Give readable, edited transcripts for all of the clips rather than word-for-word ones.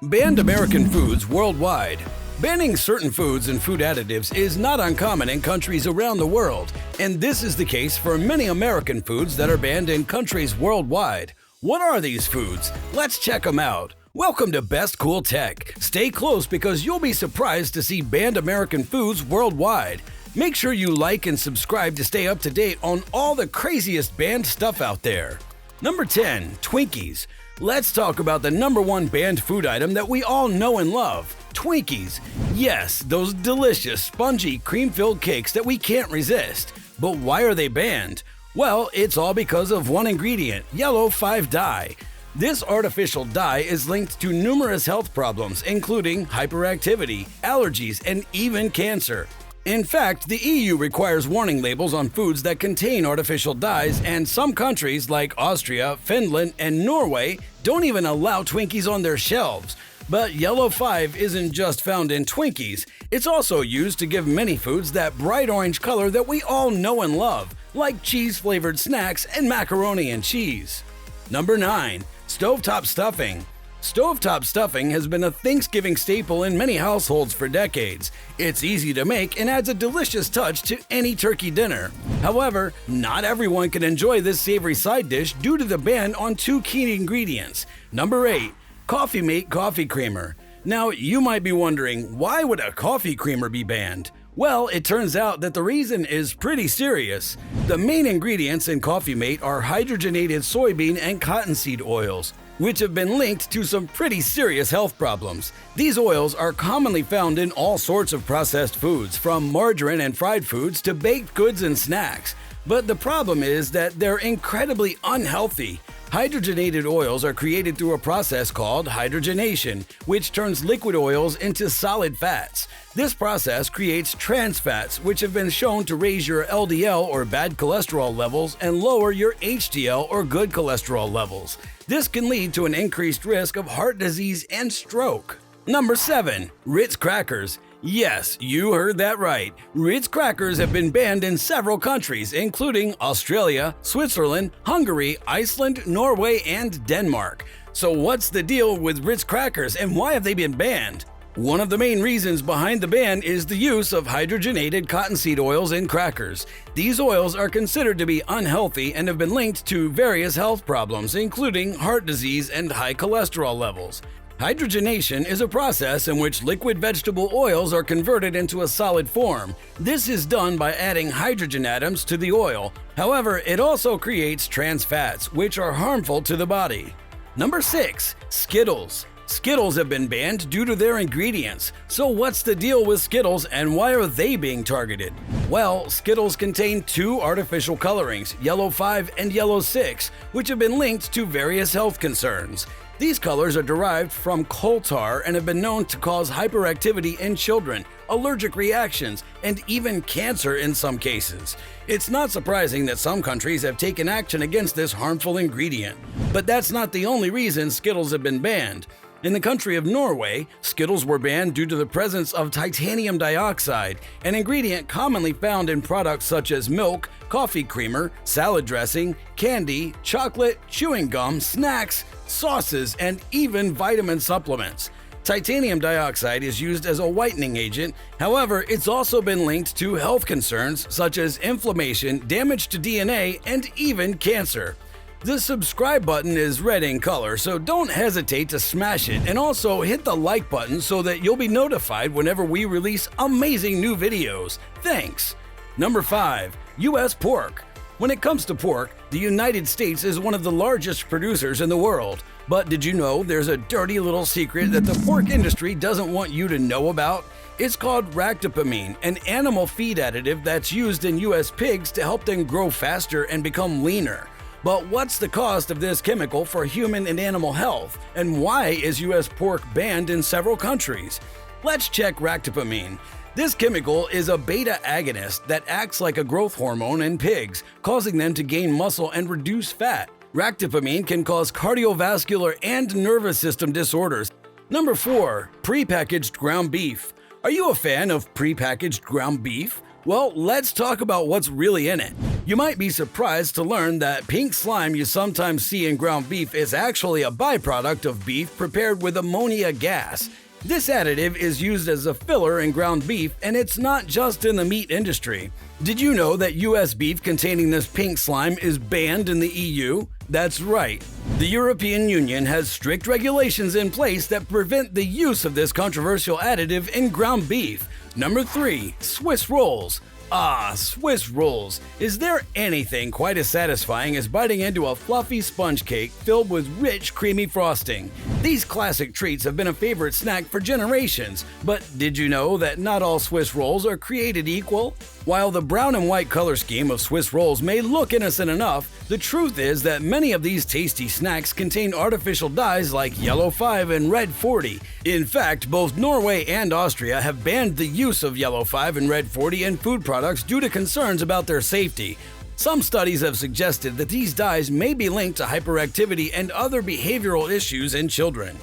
Banned American foods worldwide. Banning certain foods and food additives is not uncommon in countries around the world, and this is the case for many American foods that are banned in countries worldwide. What are these foods? Let's check them out. Welcome to Best Cool Tech. Stay close because you'll be surprised to see banned American foods worldwide. Make sure you like and subscribe to stay up to date on all the craziest banned stuff out there. Number 10. Twinkies. Let's talk about the number one banned food item that we all know and love, Twinkies. Yes, those delicious, spongy, cream-filled cakes that we can't resist. But why are they banned? Well, it's all because of one ingredient, yellow 5 dye. This artificial dye is linked to numerous health problems, including hyperactivity, allergies, and even cancer. In fact, the EU requires warning labels on foods that contain artificial dyes, and some countries like Austria, Finland, and Norway don't even allow Twinkies on their shelves. But yellow 5 isn't just found in Twinkies, it's also used to give many foods that bright orange color that we all know and love, like cheese-flavored snacks and macaroni and cheese. Number 9. Stovetop stuffing. Stovetop stuffing has been a Thanksgiving staple in many households for decades. It's easy to make and adds a delicious touch to any turkey dinner. However, not everyone can enjoy this savory side dish due to the ban on two key ingredients. Number 8. CoffeeMate Coffee Creamer. Now, you might be wondering, why would a coffee creamer be banned? Well, it turns out that the reason is pretty serious. The main ingredients in CoffeeMate are hydrogenated soybean and cottonseed oils, which have been linked to some pretty serious health problems. These oils are commonly found in all sorts of processed foods, from margarine and fried foods to baked goods and snacks. But the problem is that they're incredibly unhealthy. Hydrogenated oils are created through a process called hydrogenation, which turns liquid oils into solid fats. This process creates trans fats, which have been shown to raise your LDL or bad cholesterol levels and lower your HDL or good cholesterol levels. This can lead to an increased risk of heart disease and stroke. Number 7. Ritz crackers. Yes, you heard that right. Ritz crackers have been banned in several countries, including Australia, Switzerland, Hungary, Iceland, Norway, and Denmark. So what's the deal with Ritz crackers and why have they been banned? One of the main reasons behind the ban is the use of hydrogenated cottonseed oils in crackers. These oils are considered to be unhealthy and have been linked to various health problems, including heart disease and high cholesterol levels. Hydrogenation is a process in which liquid vegetable oils are converted into a solid form. This is done by adding hydrogen atoms to the oil. However, it also creates trans fats, which are harmful to the body. Number 6. Skittles. Skittles have been banned due to their ingredients. So what's the deal with Skittles and why are they being targeted? Well, Skittles contain two artificial colorings, yellow 5 and yellow 6, which have been linked to various health concerns. These colors are derived from coal tar and have been known to cause hyperactivity in children, allergic reactions, and even cancer in some cases. It's not surprising that some countries have taken action against this harmful ingredient. But that's not the only reason Skittles have been banned. In the country of Norway, Skittles were banned due to the presence of titanium dioxide, an ingredient commonly found in products such as milk, coffee creamer, salad dressing, candy, chocolate, chewing gum, snacks, sauces, and even vitamin supplements. Titanium dioxide is used as a whitening agent. However, it's also been linked to health concerns such as inflammation, damage to DNA, and even cancer. The subscribe button is red in color, so don't hesitate to smash it, and also hit the like button so that you'll be notified whenever we release amazing new videos. Thanks! Number 5. U.S. pork. When it comes to pork, the United States is one of the largest producers in the world. But did you know there's a dirty little secret that the pork industry doesn't want you to know about? It's called ractopamine, an animal feed additive that's used in U.S. pigs to help them grow faster and become leaner. But what's the cost of this chemical for human and animal health? And why is U.S. pork banned in several countries? Let's check ractopamine. This chemical is a beta agonist that acts like a growth hormone in pigs, causing them to gain muscle and reduce fat. Ractopamine can cause cardiovascular and nervous system disorders. Number 4. Prepackaged ground beef. Are you a fan of prepackaged ground beef? Well, let's talk about what's really in it. You might be surprised to learn that pink slime you sometimes see in ground beef is actually a byproduct of beef prepared with ammonia gas. This additive is used as a filler in ground beef, and it's not just in the meat industry. Did you know that US beef containing this pink slime is banned in the EU? That's right. The European Union has strict regulations in place that prevent the use of this controversial additive in ground beef. Number 3. Swiss rolls. Ah, Swiss rolls. Is there anything quite as satisfying as biting into a fluffy sponge cake filled with rich, creamy frosting? These classic treats have been a favorite snack for generations, but did you know that not all Swiss rolls are created equal? While the brown and white color scheme of Swiss rolls may look innocent enough, the truth is that many of these tasty snacks contain artificial dyes like yellow 5 and red 40. In fact, both Norway and Austria have banned the use of yellow 5 and red 40 in food products due to concerns about their safety. Some studies have suggested that these dyes may be linked to hyperactivity and other behavioral issues in children.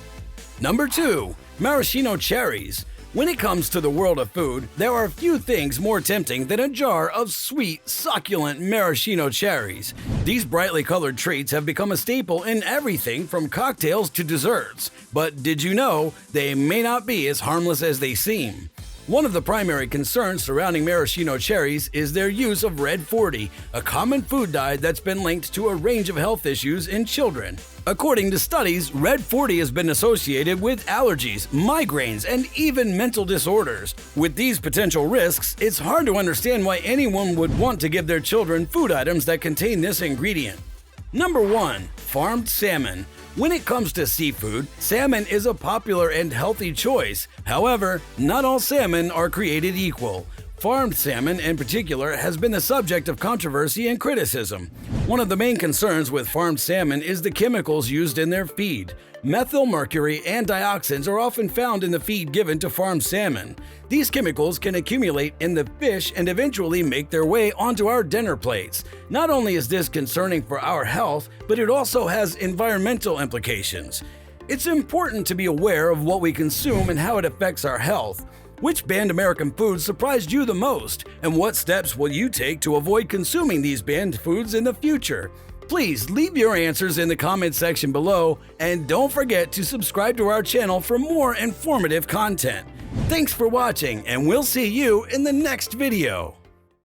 Number 2. Maraschino Cherries. When it comes to the world of food, there are few things more tempting than a jar of sweet, succulent maraschino cherries. These brightly colored treats have become a staple in everything from cocktails to desserts. But did you know they may not be as harmless as they seem? One of the primary concerns surrounding maraschino cherries is their use of red 40, a common food dye that's been linked to a range of health issues in children. According to studies, red 40 has been associated with allergies, migraines, and even mental disorders. With these potential risks, it's hard to understand why anyone would want to give their children food items that contain this ingredient. Number 1. Farmed salmon. When it comes to seafood, salmon is a popular and healthy choice. However, not all salmon are created equal. Farmed salmon, in particular, has been the subject of controversy and criticism. One of the main concerns with farmed salmon is the chemicals used in their feed. Methyl mercury and dioxins are often found in the feed given to farmed salmon. These chemicals can accumulate in the fish and eventually make their way onto our dinner plates. Not only is this concerning for our health, but it also has environmental implications. It's important to be aware of what we consume and how it affects our health. Which banned American foods surprised you the most? And what steps will you take to avoid consuming these banned foods in the future? Please leave your answers in the comment section below, and don't forget to subscribe to our channel for more informative content. Thanks for watching, and we'll see you in the next video.